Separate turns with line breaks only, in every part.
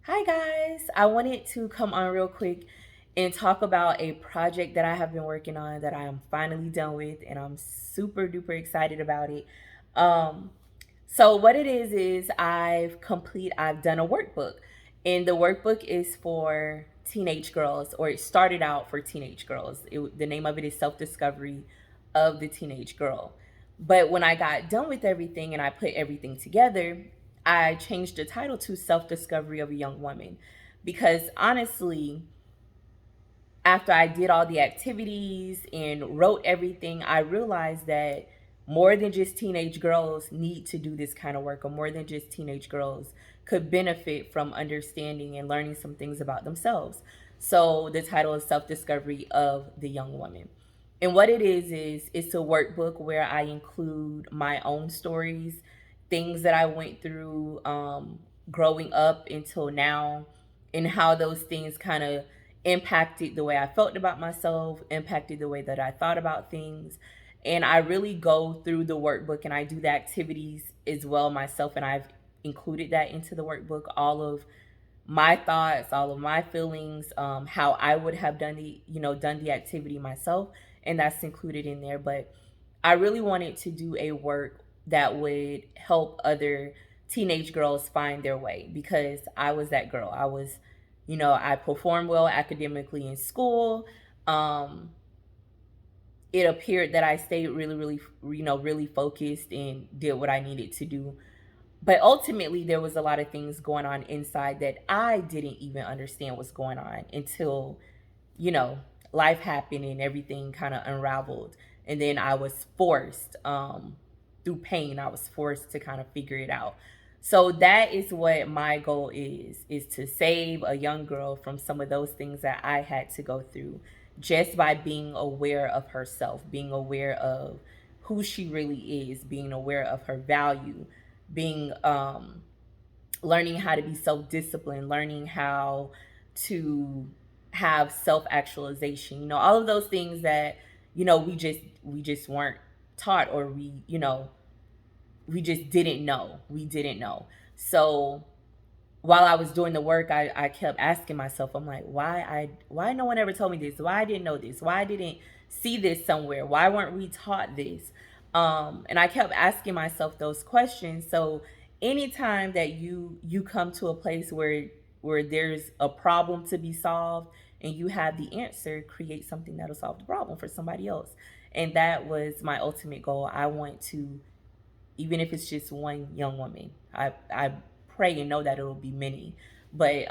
Hi, guys. I wanted to come on real quick and talk about a project that I have been working on that I am finally done with, and I'm super duper excited about it. Um, so what it is I've done a workbook, and the workbook is for teenage girls, or it started out for teenage girls. The name of it is Self Discovery of the Teenage Girl. But when I got done with everything and I put everything together, I changed the title to Self Discovery of a Young Woman, because honestly, after I did all the activities and wrote everything, I realized that more than just teenage girls need to do this kind of work, or more than just teenage girls could benefit from understanding and learning some things about themselves. So the title is Self Discovery of the Young Woman. And what it is it's a workbook where I include my own stories, things that I went through growing up until now, and how those things kind of impacted the way I felt about myself, impacted the way that I thought about things. And I really go through the workbook and I do the activities as well myself. And I've included that into the workbook, all of my thoughts, all of my feelings, how I would have done the activity myself. And that's included in there. But I really wanted to do a work that would help other teenage girls find their way, because I was that girl. I performed well academically in school. Um, it appeared that I stayed really focused and did what I needed to do. But ultimately, there was a lot of things going on inside that I didn't even understand what's going on until, you know, life happened and everything kind of unraveled. And then I was forced, through pain, I was forced to kind of figure it out. So that is what my goal is to save a young girl from some of those things that I had to go through, just by being aware of herself, being aware of who she really is, being aware of her value, being learning how to be self-disciplined, learning how to have self-actualization, all of those things that we just weren't taught, or we just didn't know. So while I was doing the work, I kept asking myself, I'm like, why no one ever told me this? Why I didn't know this? Why I didn't see this somewhere? Why weren't we taught this? And I kept asking myself those questions. So anytime that you come to a place where there's a problem to be solved and you have the answer, create something that'll solve the problem for somebody else. And that was my ultimate goal. I want to, even if it's just one young woman. I pray and know that it'll be many. But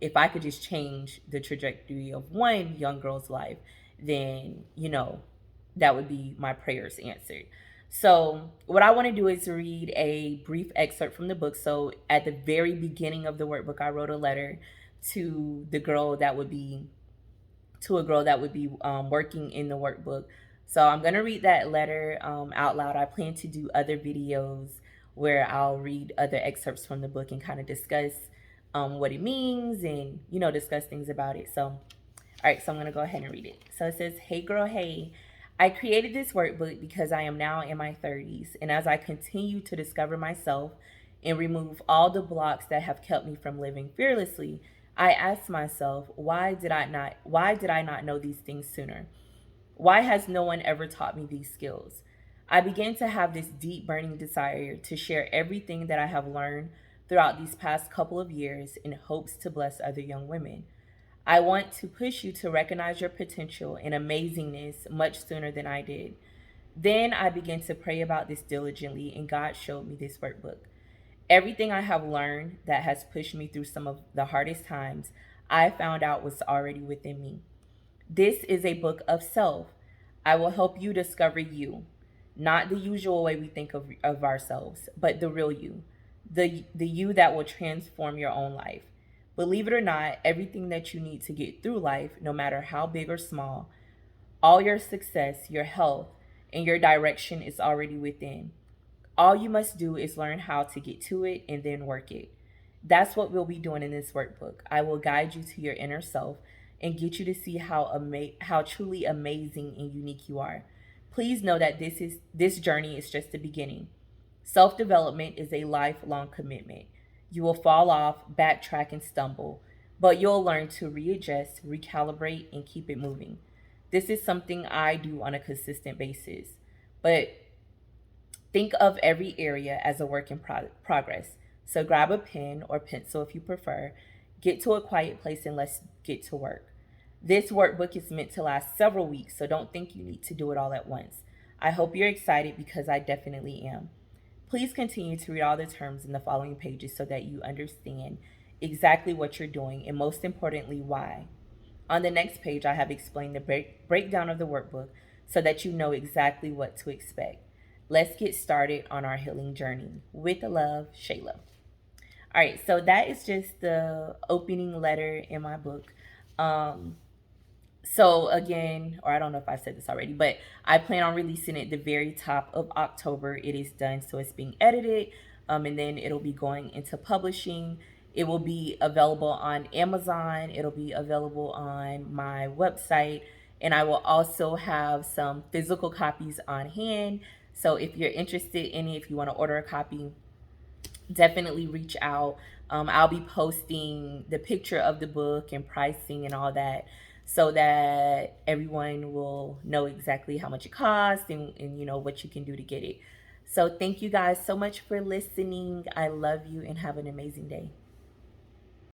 if I could just change the trajectory of one young girl's life, then that would be my prayers answered. So what I want to do is read a brief excerpt from the book. So at the very beginning of the workbook, I wrote a letter to the girl that would be to a girl that would be working in the workbook. So I'm going to read that letter out loud. I plan to do other videos where I'll read other excerpts from the book and kind of discuss what it means, and, discuss things about it. So, all right, so I'm going to go ahead and read it. So it says, "Hey girl, hey. I created this workbook because I am now in my 30s, and as I continue to discover myself and remove all the blocks that have kept me from living fearlessly, I ask myself, why did I not know these things sooner? Why has no one ever taught me these skills? I began to have this deep burning desire to share everything that I have learned throughout these past couple of years in hopes to bless other young women. I want to push you to recognize your potential and amazingness much sooner than I did. Then I began to pray about this diligently, and God showed me this workbook. Everything I have learned that has pushed me through some of the hardest times, I found out was already within me. This is a book of self. I will help you discover you, not the usual way we think of ourselves, but the real you, the you that will transform your own life. Believe it or not, everything that you need to get through life, no matter how big or small, all your success, your health, and your direction is already within. All you must do is learn how to get to it and then work it. That's what we'll be doing in this workbook. I will guide you to your inner self and get you to see how truly amazing and unique you are. Please know that this journey is just the beginning. Self-development is a lifelong commitment. You will fall off, backtrack, and stumble, but you'll learn to readjust, recalibrate, and keep it moving. This is something I do on a consistent basis. But think of every area as a work in progress. So grab a pen or pencil if you prefer, get to a quiet place, and let's get to work. This workbook is meant to last several weeks, so don't think you need to do it all at once. I hope you're excited because I definitely am. Please continue to read all the terms in the following pages so that you understand exactly what you're doing and, most importantly, why. On the next page, I have explained the breakdown of the workbook so that you know exactly what to expect. Let's get started on our healing journey. With love, Shayla. All right, so that is just the opening letter in my book. So again, or I don't know if I said this already, but I plan on releasing it the very top of October. It is done, so it's being edited, and then it'll be going into publishing. It will be available on Amazon. It'll be available on my website, and I will also have some physical copies on hand. So if you're interested in it, if you want to order a copy, definitely reach out. I'll be posting the picture of the book and pricing and all that so that everyone will know exactly how much it costs and you know what you can do to get it. So thank you guys so much for listening. I love you and have an amazing day.